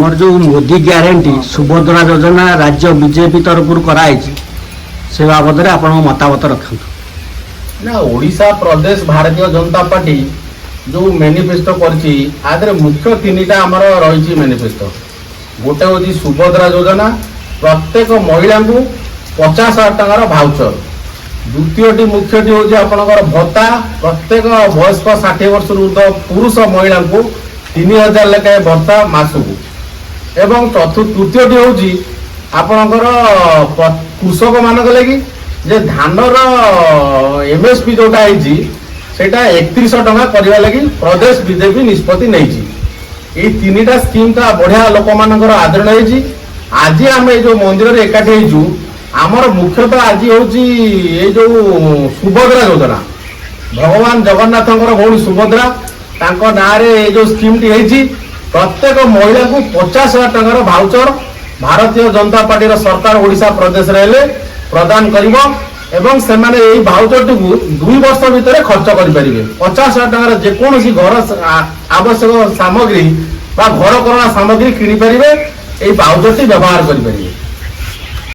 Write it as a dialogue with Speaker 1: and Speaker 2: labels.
Speaker 1: आमर जो मोदी ग्यारंटी सुभद्रा योजना राज्य बीजेपी तरफ कराई से बाबद आप मतामत रखु
Speaker 2: ना ओडिशा प्रदेश भारतीय जनता पार्टी जो मैनिफेस्टो कर मुख्य तीन टा आमर रही मैनिफेस्टो गोटे हूँ सुभद्रा योजना प्रत्येक महिला को 50,000 टंकार भाउचर द्वितीय मुख्यटी हूँ आपंकर भत्ता प्रत्येक वयस्क 60 वर्ष ऊर्ध्व पुरुष महिला को 3,000 लेखाएं भत्ता मासकू एवं तृतीय हूँ आपणकर कृषक मान लगी जे धानर एमएसपी जोटा सेटा 3100 टंका करने लगी प्रदेश बीजेपी निष्पत्ति नहीं तीन टा स्कीम ता बढ़िया लोक मानकर आदरण होती आज आम जो मंदिर में एकाठी होचु आमर मुख्यतः आज हूँ जो सुभद्रा योजना भगवान जगन्नाथ भौणी सुभद्रा ना जो स्कीम टी प्रत्येक महिला को 50,000 टंकार भाउचर भारतीय जनता पार्टी सरकार ओडिशा प्रदेश रे प्रदान करिवो एवं से माने यही भाउचर टी 2 वर्ष भितर खर्च करें 50,000 टंकार जेकोसी घर आवश्यक सामग्री बा घर करणा सामग्री किनी पारे भाउचर टी व्यवहार करें।